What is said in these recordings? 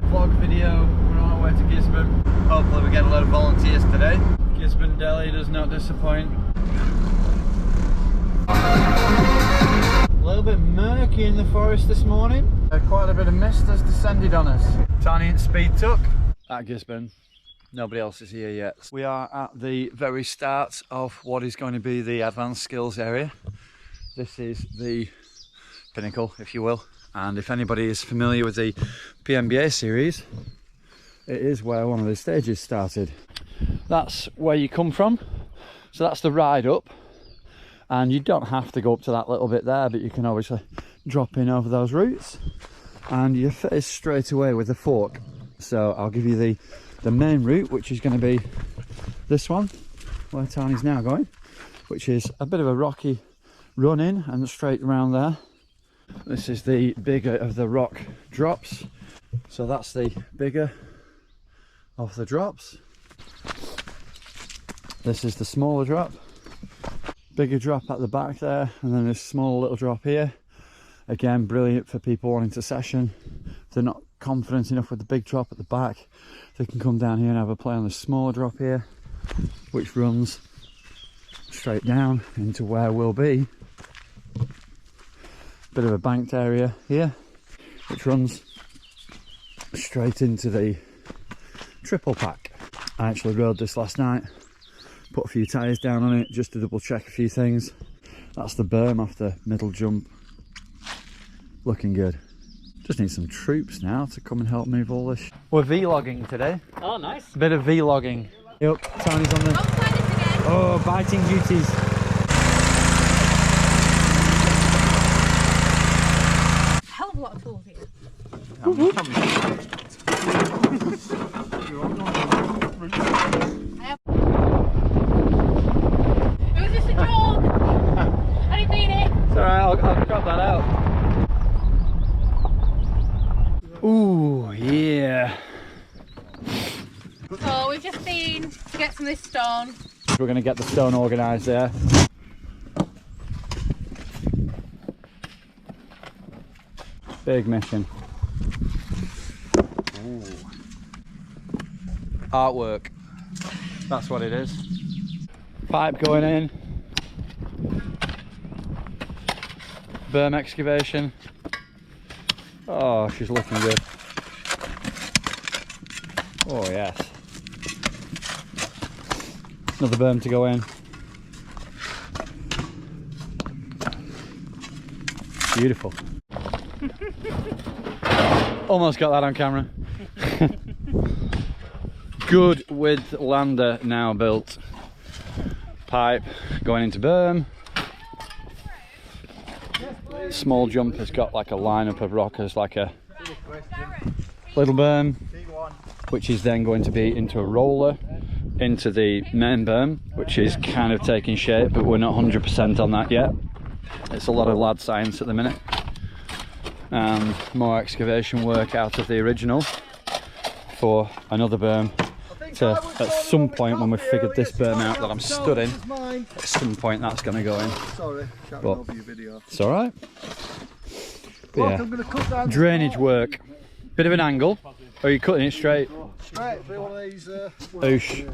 vlog video. We're on our way to Gisburn. Hopefully we get a lot of volunteers today. Gisburn Deli does not disappoint. A little bit murky in the forest this morning. Quite a bit of mist has descended on us. Tiny and Speed took at Gisburn. Nobody else is here yet. We are at the very start of what is going to be the advanced skills area. This is the pinnacle, if you will. And if anybody is familiar with the PMBA series, it is where one of the stages started. That's where you come from. So that's the ride up. And you don't have to go up to that little bit there, but you can obviously drop in over those routes. And you're faced straight away with the fork. So I'll give you the main route, which is going to be this one, where Tiny's now going, which is a bit of a rocky run in and straight around there. This is the bigger of the rock drops. So that's the bigger of the drops. This is the smaller drop. Bigger drop at the back there, and then this small little drop here. Again, brilliant for people wanting to session. If they're not confident enough with the big drop at the back, they can come down here and have a play on the smaller drop here, which runs straight down into where we'll be. Bit of a banked area here, which runs straight into the triple pack. I actually rode this last night, put a few tyres down on it just to double check a few things. That's the berm off the middle jump. Looking good. Just need some troops now to come and help move all this. We're vlogging today. Oh, nice. A bit of vlogging. Yep, Tiny's on the... Oh, biting duties. Hell of a lot of tools here. It was just a joke. I didn't mean it. It's alright, I'll crop that out. Ooh, yeah. So we've just been to get some of this stone. We're going to get the stone organised there. Big mission. Ooh. Artwork. That's what it is. Pipe going in. Berm excavation. Oh, she's looking good. Oh yes. Another berm to go in. Beautiful. Almost got that on camera. Good width lander now built. Pipe going into berm. Small jump has got like a lineup of rockers, like a little berm, which is then going to be into a roller into the main berm, which is kind of taking shape, but we're not 100% on that yet. It's a lot of lad science at the minute, and more excavation work out of the original for another berm to, at some point when we've figured this berm out that I'm stood in, at some point that's going to go in. Sorry, shouting over your video. It's alright. Yeah. Drainage work. Bit of an angle. Or are you cutting it straight? Straight, be one of these. Oosh.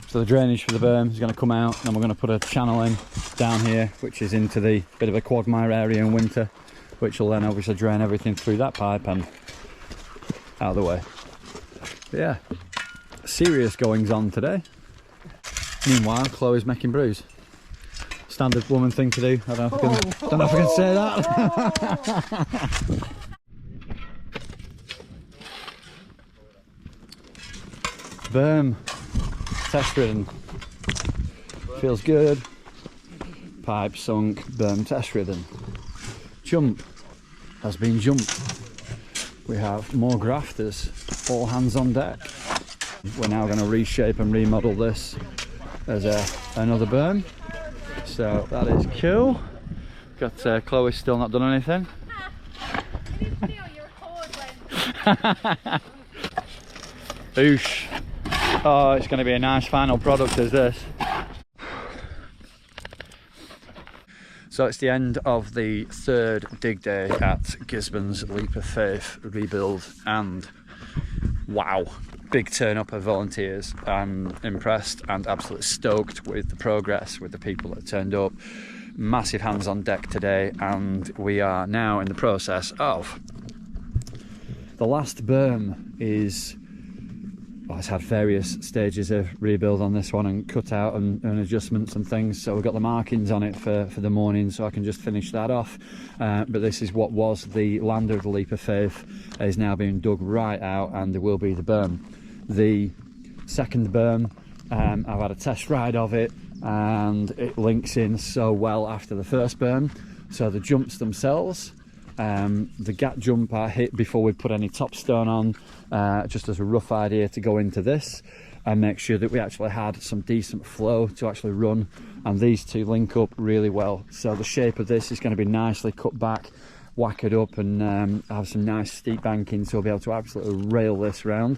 So the drainage for the berm is going to come out, and we're going to put a channel in down here, which is into the bit of a quagmire area in winter, which will then obviously drain everything through that pipe and out of the way. But yeah, serious goings on today. Meanwhile, Chloe's making brews. Standard woman thing to do. I don't know if I can say that. Berm, test ridden. Feels good. Pipe sunk, berm test ridden. Jump has been jumped. We have more grafters, all hands on deck. We're now going to reshape and remodel this as another berm. So that is cool. Got Chloe still not done anything. Oosh. Oh, it's going to be a nice final product as this. So it's the end of the third dig day at Gisburn's Leap of Faith rebuild, and wow, big turn up of volunteers. I'm impressed and absolutely stoked with the progress, with the people that turned up. Massive hands on deck today, and we are now in the process of the last berm. It's had various stages of rebuild on this one, and cut out and adjustments and things, so we've got the markings on it for the morning, so I can just finish that off. But this is what was the lander of the Leap of Faith, is now being dug right out, and there will be the berm. The second berm, I've had a test ride of it, and it links in so well after the first berm. So the jumps themselves, the gap jump I hit before we put any top stone on, just as a rough idea to go into this and make sure that we actually had some decent flow to actually run, and these two link up really well. So the shape of this is going to be nicely cut back, whacked up, and have some nice steep banking, so we'll be able to absolutely rail this round.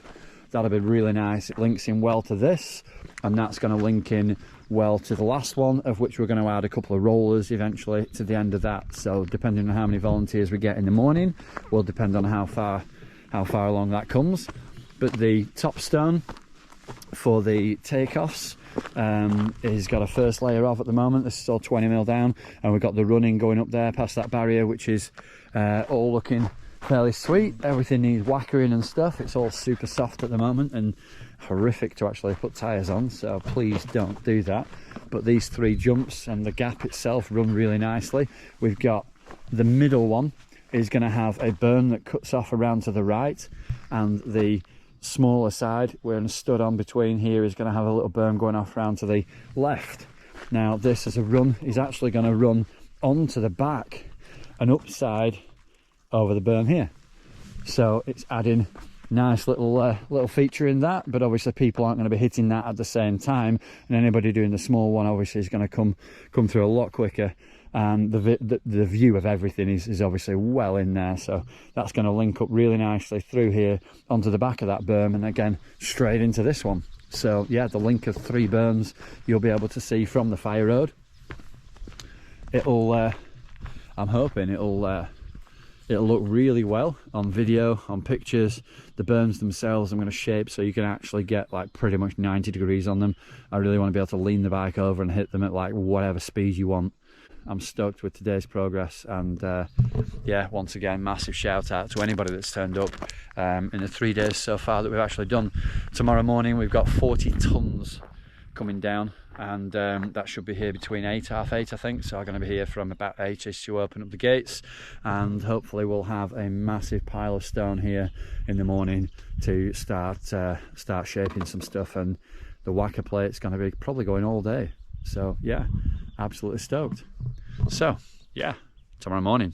That'll be really nice. It links in well to this, and that's going to link in well to the last one, of which we're going to add a couple of rollers eventually to the end of that. So depending on how many volunteers we get in the morning will depend on how far along that comes. But the top stone for the takeoffs is got a first layer of at the moment. This is all 20mm down, and we've got the running going up there past that barrier, which is all looking fairly sweet. Everything needs whackering and stuff. It's all super soft at the moment and horrific to actually put tyres on, so please don't do that. But these three jumps and the gap itself run really nicely. We've got the middle one is going to have a berm that cuts off around to the right, and the smaller side we're stood on between here is going to have a little berm going off around to the left. Now this as a run is actually going to run onto the back and upside over the berm here, so it's adding nice little feature in that. But obviously people aren't going to be hitting that at the same time, and anybody doing the small one obviously is going to come through a lot quicker, and the view of everything is obviously well in there. So that's going to link up really nicely through here onto the back of that berm, and again straight into this one. So yeah, the link of three berms you'll be able to see from the fire road. It'll I'm hoping it'll look really well on video, on pictures. The berms themselves I'm going to shape so you can actually get like pretty much 90 degrees on them. I really want to be able to lean the bike over and hit them at like whatever speed you want. I'm stoked with today's progress, and yeah, once again, massive shout out to anybody that's turned up in the 3 days so far that we've actually done. Tomorrow morning we've got 40 tons coming down, and that should be here between 8, half 8 I think, so I'm going to be here from about 8ish to open up the gates, and hopefully we'll have a massive pile of stone here in the morning to start shaping some stuff, and the whacker plate's going to be probably going all day. So yeah, absolutely stoked. So yeah, tomorrow morning.